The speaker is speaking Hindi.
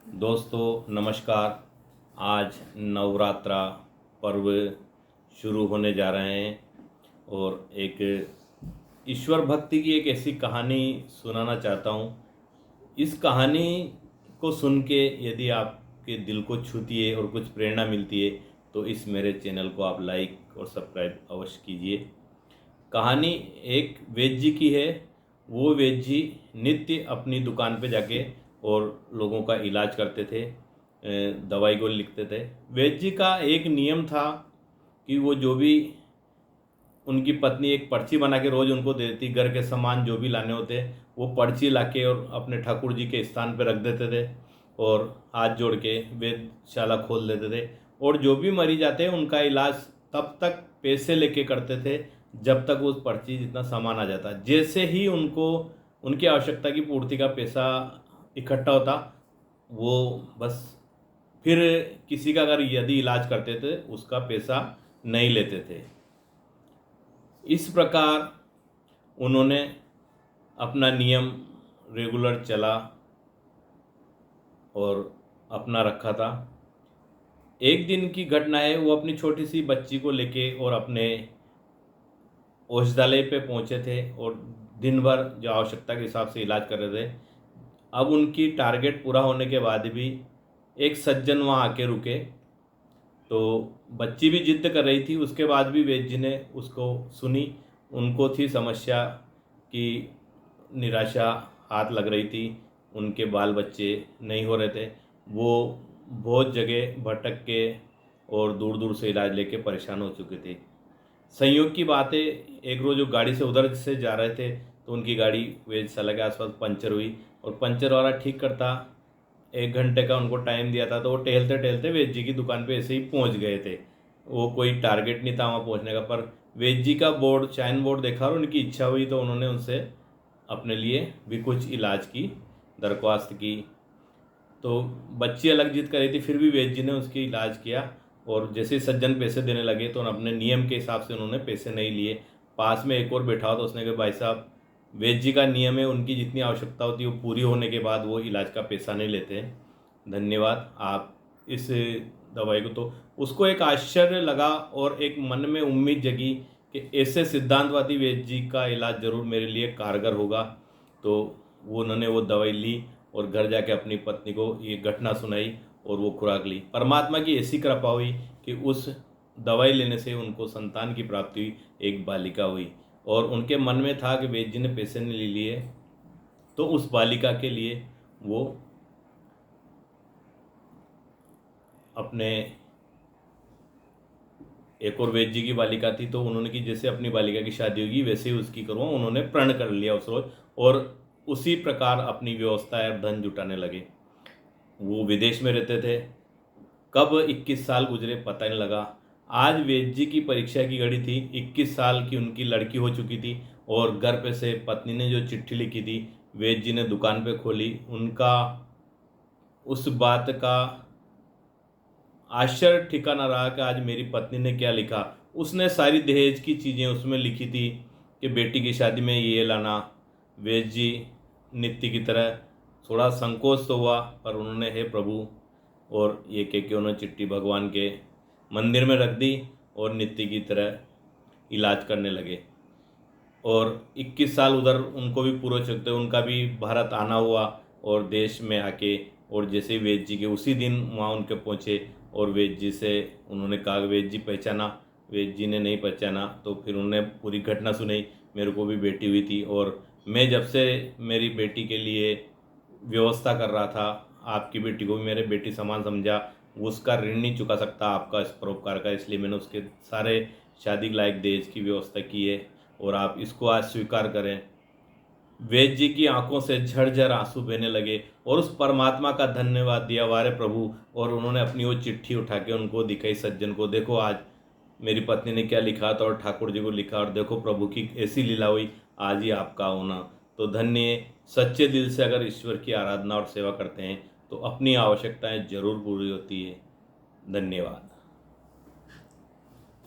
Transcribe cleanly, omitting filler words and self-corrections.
दोस्तों नमस्कार। आज नवरात्रा पर्व शुरू होने जा रहे हैं और एक ईश्वर भक्ति की एक ऐसी कहानी सुनाना चाहता हूँ। इस कहानी को सुन के यदि आपके दिल को छूती है और कुछ प्रेरणा मिलती है तो इस मेरे चैनल को आप लाइक और सब्सक्राइब अवश्य कीजिए। कहानी एक वैद्य जी की है। वो वैद्य जी नित्य अपनी दुकान पे जाके और लोगों का इलाज करते थे, दवाई को लिखते थे। वैद्य जी का एक नियम था कि वो जो भी उनकी पत्नी एक पर्ची बना के रोज़ उनको देती, घर के सामान जो भी लाने होते वो पर्ची लाके और अपने ठाकुर जी के स्थान पर रख देते थे और हाथ जोड़ के वेदशाला खोल देते थे। और जो भी मरीज आते उनका इलाज तब तक पैसे लेके करते थे जब तक उस पर्ची जितना सामान आ जाता। जैसे ही उनको उनकी आवश्यकता की पूर्ति का पैसा इकट्ठा होता वो बस फिर किसी का अगर यदि इलाज करते थे उसका पैसा नहीं लेते थे। इस प्रकार उन्होंने अपना नियम रेगुलर चला और अपना रखा था। एक दिन की घटना है, वो अपनी छोटी सी बच्ची को लेके और अपने औषधालय पे पहुंचे थे और दिन भर जो आवश्यकता के हिसाब से इलाज कर रहे थे। अब उनकी टारगेट पूरा होने के बाद भी एक सज्जन वहाँ आके रुके तो बच्ची भी जिद कर रही थी। उसके बाद भी वैद्य जी ने उसको सुनी। उनको थी समस्या कि निराशा हाथ लग रही थी, उनके बाल बच्चे नहीं हो रहे थे। वो बहुत जगह भटक के और दूर दूर से इलाज लेके परेशान हो चुके थे। संयोग की बात है, एक रोज़ वो गाड़ी से उधर से जा रहे थे तो उनकी गाड़ी वेधशाला के आसपास पंचर हुई और पंचर वाला ठीक करता 1 घंटे का उनको टाइम दिया था तो वो टहलते टहलते वैद्य जी की दुकान पे ऐसे ही पहुंच गए थे। वो कोई टारगेट नहीं था वहाँ पहुंचने का, पर वैद्य जी का बोर्ड, साइन बोर्ड देखा और उनकी इच्छा हुई तो उन्होंने उनसे अपने लिए भी कुछ इलाज की दरख्वास्त की। तो बच्ची अलग जिद कर रही थी, फिर भी वैद्य जी ने उसकी इलाज किया और जैसे ही सज्जन पैसे देने लगे तो अपने नियम के हिसाब से उन्होंने पैसे नहीं लिए। पास में एक और बैठा हुआ तो उसने कहा भाई साहब, वैद्य जी का नियम है, उनकी जितनी आवश्यकता होती है वो पूरी होने के बाद वो इलाज का पैसा नहीं लेते हैं, धन्यवाद आप इस दवाई को। तो उसको एक आश्चर्य लगा और एक मन में उम्मीद जगी कि ऐसे सिद्धांतवादी वैद्य जी का इलाज जरूर मेरे लिए कारगर होगा। तो उन्होंने वो दवाई ली और घर जाके अपनी पत्नी को ये घटना सुनाई और वो खुराक ली। परमात्मा की ऐसी कृपा हुई कि उस दवाई लेने से उनको संतान की प्राप्ति हुई, एक बालिका हुई। और उनके मन में था कि वैद्य जी ने पैसे नहीं ले लिए तो उस बालिका के लिए वो अपने, एक और वैद्य जी की बालिका थी तो उन्होंने कि जैसे अपनी बालिका की शादी होगी वैसे ही उसकी करूँगा। उन्होंने प्रण कर लिया उस रोज और उसी प्रकार अपनी व्यवस्था और धन जुटाने लगे। वो विदेश में रहते थे। कब 21 साल गुजरे पता नहीं लगा। आज वैद्य जी की परीक्षा की घड़ी थी। 21 साल की उनकी लड़की हो चुकी थी और घर पे से पत्नी ने जो चिट्ठी लिखी थी वैद्य जी ने दुकान पे खोली। उनका उस बात का आश्चर्य ठिकाना रहा कि आज मेरी पत्नी ने क्या लिखा। उसने सारी दहेज की चीज़ें उसमें लिखी थी कि बेटी की शादी में ये लाना। वैद्य जी नित्य की तरह थोड़ा संकोच तो हुआ पर उन्होंने हे प्रभु और ये कह के उन्होंने चिट्ठी भगवान के मंदिर में रख दी और नित्य की तरह इलाज करने लगे। और 21 साल उधर उनको भी पूरे हो चुके, उनका भी भारत आना हुआ और देश में आके और जैसे ही वैद्य जी के उसी दिन वहाँ उनके पहुँचे और वैद्य जी से उन्होंने कहा वैद्य जी पहचाना। वैद्य जी ने नहीं पहचाना तो फिर उन्होंने पूरी घटना सुनाई। मेरे को भी बेटी हुई थी और मैं जब से मेरी बेटी के लिए व्यवस्था कर रहा था, आपकी बेटी को भी मेरे बेटी समान समझा। वो उसका ऋण नहीं चुका सकता आपका इस परोपकार का, इसलिए मैंने उसके सारे शादी लायक दहेज की व्यवस्था की है और आप इसको आज स्वीकार करें। वैद्य जी की आंखों से झरझर आंसू बहने लगे और उस परमात्मा का धन्यवाद दिया, वारे प्रभु। और उन्होंने अपनी वो चिट्ठी उठा के उनको दिखाई सज्जन को, देखो आज मेरी पत्नी ने क्या लिखा था और ठाकुर जी को लिखा और देखो प्रभु की ऐसी लीला हुई, आज ही आपका होना। तो धन्य, सच्चे दिल से अगर ईश्वर की आराधना और सेवा करते हैं तो अपनी आवश्यकताएं जरूर पूरी होती है। धन्यवाद।